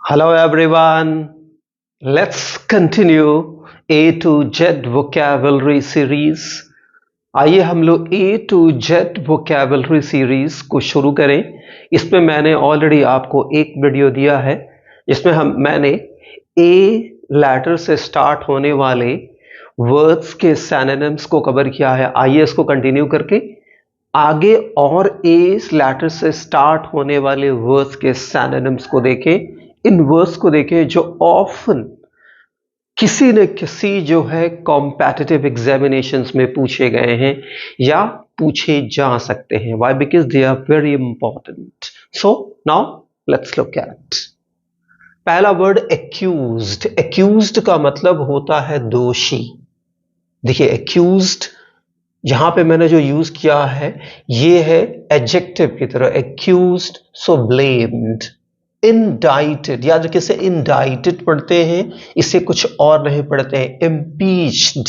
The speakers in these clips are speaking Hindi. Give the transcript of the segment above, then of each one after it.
Hello everyone. Let's continue A to Z vocabulary series. आइए हम लोग A to Z vocabulary series को शुरू करें। इसमें मैंने ऑलरेडी आपको एक वीडियो दिया है जिसमें मैंने A लेटर से स्टार्ट होने वाले वर्ड्स के सिनोनिम्स को कवर किया है। आइए इसको कंटिन्यू करके आगे और A लेटर से स्टार्ट होने वाले वर्ड्स के सिनोनिम्स को देखें। इन वर्ड्स को देखें जो ऑफन किसी न किसी जो है कॉम्पिटिटिव एग्जामिनेशंस में पूछे गए हैं या पूछे जा सकते हैं। Why? Because they are very important. So now let's look at पहला वर्ड accused. accused का मतलब होता है दोषी। देखिए accused यहां पे मैंने जो यूज किया है ये है एडजेक्टिव की तरह accused, so blamed. इंडाइटेड, याद रखिए इसे इंडाइटेड पढ़ते हैं, इसे कुछ और नहीं पढ़ते हैं। इम्पीच्ड,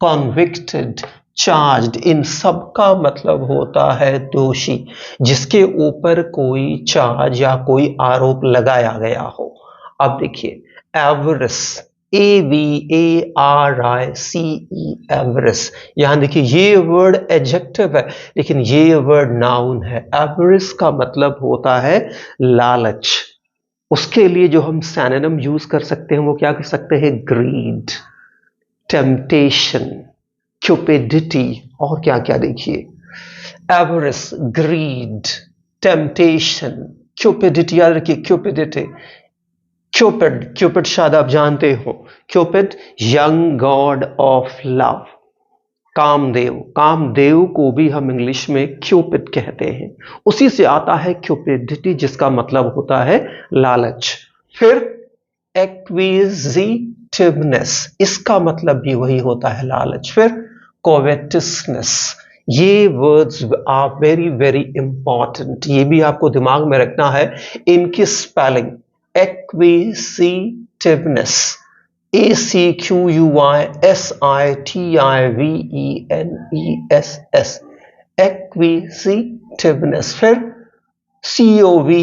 कॉन्विक्टेड, चार्ज्ड, इन सब का मतलब होता है दोषी, जिसके ऊपर कोई चार्ज या कोई आरोप लगाया गया हो। अब देखिए एवरिस, AVARICE, एवरिस। यहां देखिए ये वर्ड एडजेक्टिव है लेकिन ये वर्ड नाउन है। एवरिस का मतलब होता है लालच। उसके लिए जो हम सिनोनिम यूज कर सकते हैं वो क्या कर सकते हैं? ग्रीड, टेम्पटेशन, क्यूपिडिटी और क्या क्या। देखिए एवरिस, ग्रीड, टेम्पटेशन, क्यूपिडिटी। याद रखिए क्यूपिडिटी, क्यूपिड शायद आप जानते हो। Cupid young god of love. Kamdev, Kamdev को भी हम इंग्लिश में क्यूपिड कहते हैं। उसी से आता है क्यूपिडिटी जिसका मतलब होता है लालच। फिर एक्विजिटिवनेस, इसका मतलब भी वही होता है लालच। फिर कोवेटसनेस, ये words are very very important, ये भी आपको दिमाग में रखना है। इनकी स्पेलिंग एक्विजिटिवनेस, ACQUISITIVENESS, एक्विजिटिवनेस। फिर COVETOUSNESS,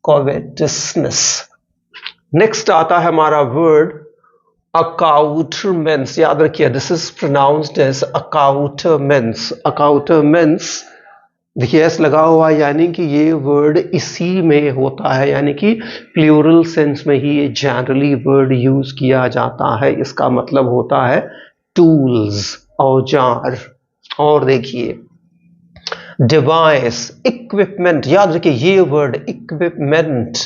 covetous. नेक्स्ट आता है हमारा वर्ड अकाउटरमेंट्स। याद रखिए दिस इज प्रोनाउंस्ड एज अकाउटरमेंट्स। अकाउटरमेंट्स देखिए एस लगा हुआ, यानी कि ये वर्ड इसी में होता है, यानी कि प्लूरल सेंस में ही ये जनरली वर्ड यूज किया जाता है। इसका मतलब होता है टूल्स, औजार। और देखिए डिवाइस, इक्विपमेंट। याद रखिए ये वर्ड इक्विपमेंट,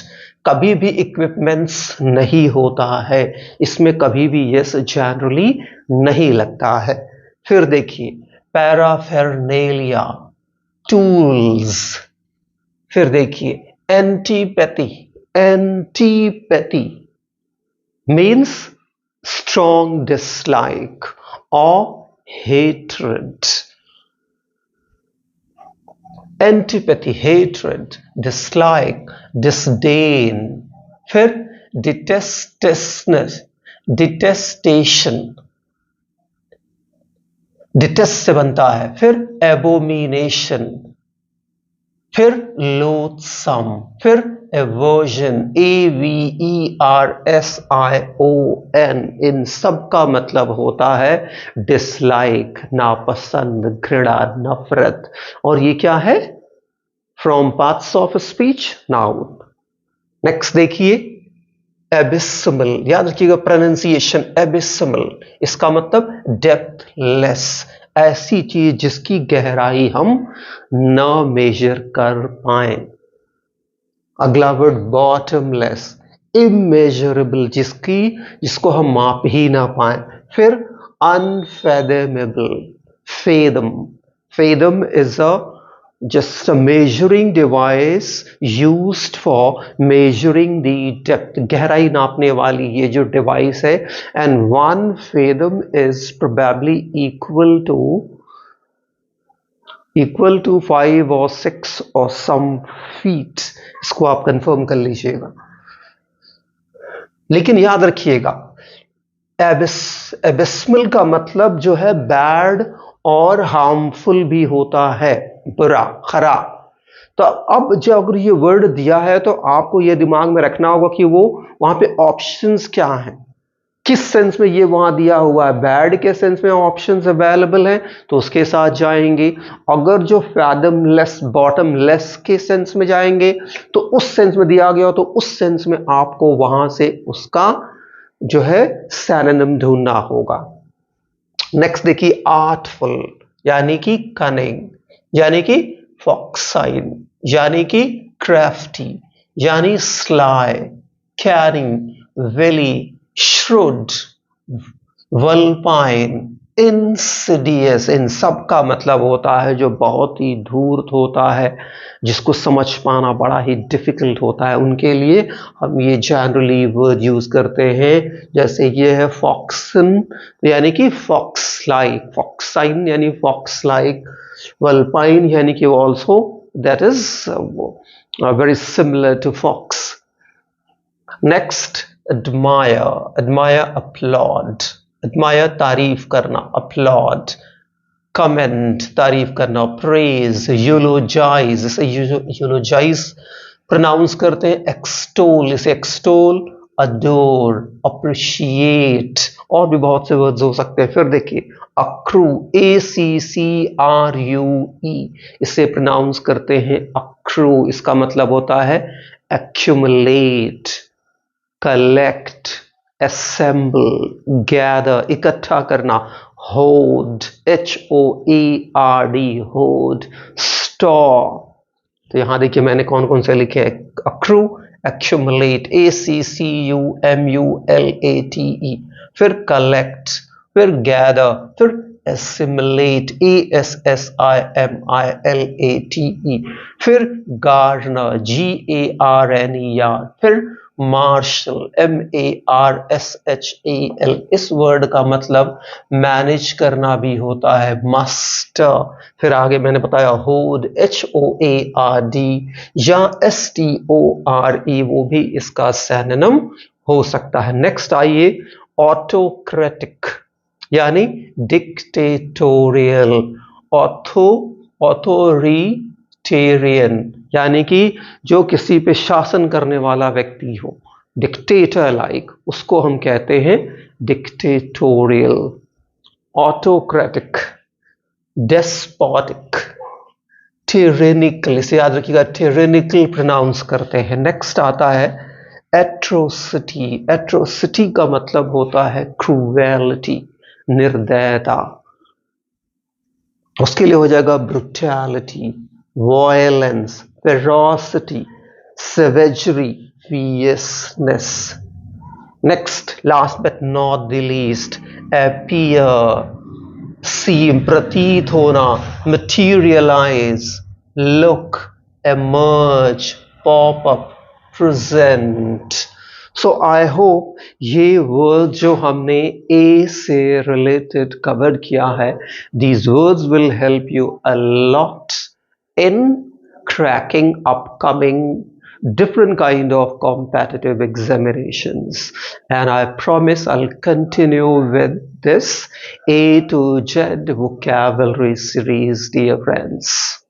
कभी भी इक्विपमेंट्स नहीं होता है, इसमें कभी भी यस जनरली नहीं लगता है। फिर देखिए पैराफेरनेलिया, टूल्स। फिर देखिए antipathy, antipathy means strong dislike और hatred. Antipathy, hatred, dislike, disdain. फिर डिटेस्टेशनस, डिटेस्टेशन, डिटेस्ट से बनता है। फिर एबोमिनेशन, फिर लोथसम, फिर एवर्जन, AVERSION। इन सब का मतलब होता है डिसलाइक, नापसंद, घृणा, नफरत। और ये क्या है? From parts of speech, noun. Next देखिए एबिसमल। याद रखिएगा प्रोनाउंसिएशन एबिसमल, इसका मतलब डेप्थलेस, ऐसी चीज जिसकी गहराई हम न मेजर कर पाए। अगला वर्ड बॉटमलेस, इमेजरेबल, जिसको हम माप ही ना पाए। फिर unfathomable, fathom. Fathom is just a measuring device used for measuring the depth, गहराई नापने वाली ये जो डिवाइस है। and 1 fathom is probably equal to 5 or 6 or some feet। इसको आप कंफर्म कर लीजिएगा। लेकिन याद रखिएगा एबिस्मल का मतलब जो है बैड और हार्मफुल भी होता है, बुरा, खराब। तो अब जो अगर ये वर्ड दिया है तो आपको ये दिमाग में रखना होगा कि वो वहां पे ऑप्शंस क्या हैं, किस सेंस में ये वहां दिया हुआ है। बैड के सेंस में ऑप्शंस अवेलेबल हैं तो उसके साथ जाएंगे। अगर जो फैदमलेस बॉटमलेस के सेंस में जाएंगे तो उस सेंस में दिया गया, तो उस सेंस में आपको वहां से उसका जो है सैनोनिम ढूंढना होगा। नेक्स्ट देखिए, आर्टफुल यानी कि कनिंग, यानी कि फॉक्साइन, यानी कि क्राफ्टी, यानी स्लाई, कैनिंग, विली, श्रुड, वल्पाइन, इंसिडियस। इन सब का मतलब होता है जो बहुत ही धूर्त होता है, जिसको समझ पाना बड़ा ही डिफिकल्ट होता है, उनके लिए हम ये जनरली वर्ड यूज करते हैं। जैसे ये है फॉक्सन यानी कि फॉक्स लाइक, फॉक्साइन यानी फॉक्स लाइक, वल्पाइन यानी कि also that is very similar to fox. Next, admire, admire applaud, admire तारीफ करना, applaud, comment तारीफ करना, praise, eulogize, इसे eulogize प्रोनाउंस करते हैं, extol, इसे extol, adore, appreciate, और भी बहुत से वर्ड्स हो सकते हैं। फिर देखिए accrue, ACCRUE, इसे प्रोनाउंस करते हैं accrue, इसका मतलब होता है accumulate, कलेक्ट, assemble, gather, इकट्ठा करना, hoard, HOARD, hoard, store। तो यहां देखिए मैंने कौन कौन से लिखे हैं, accrue, accumulate, ACCUMULATE, फिर collect, फिर gather, फिर assimilate, ASSIMILATE, फिर garner, GARNER, फिर मार्शल, MARSHAL। इस वर्ड का मतलब मैनेज करना भी होता है, मास्टर। फिर आगे मैंने बताया होड, HOARD, या STORE, वो भी इसका सैनोनिम हो सकता है। नेक्स्ट आइए, ऑटोक्रेटिक यानी डिक्टेटोरियल, ऑथोरिटेरियन यानी कि जो किसी पे शासन करने वाला व्यक्ति हो, डिक्टेटर लाइक, उसको हम कहते हैं डिक्टेटोरियल। ऑटोक्रेटिक, डेस्पोटिक, टिरेनिकल, इसे याद रखिएगा, टिरेनिकल प्रोनाउंस करते हैं। नेक्स्ट आता है एट्रोसिटी, एट्रोसिटी का मतलब होता है क्रूएलिटी, निर्दयता। उसके लिए हो जाएगा brutality, violence, ferocity, savagery, fierceness. Next, last but not the least, appear, seem, प्रतीत होना, materialize, look, emerge, pop up, present. So I hope ये वर्ड जो हमने A से रिलेटेड कवर किया है, these words will help you a lot in cracking upcoming different kind of competitive examinations. And I promise I'll continue with this A to Z vocabulary series, dear friends.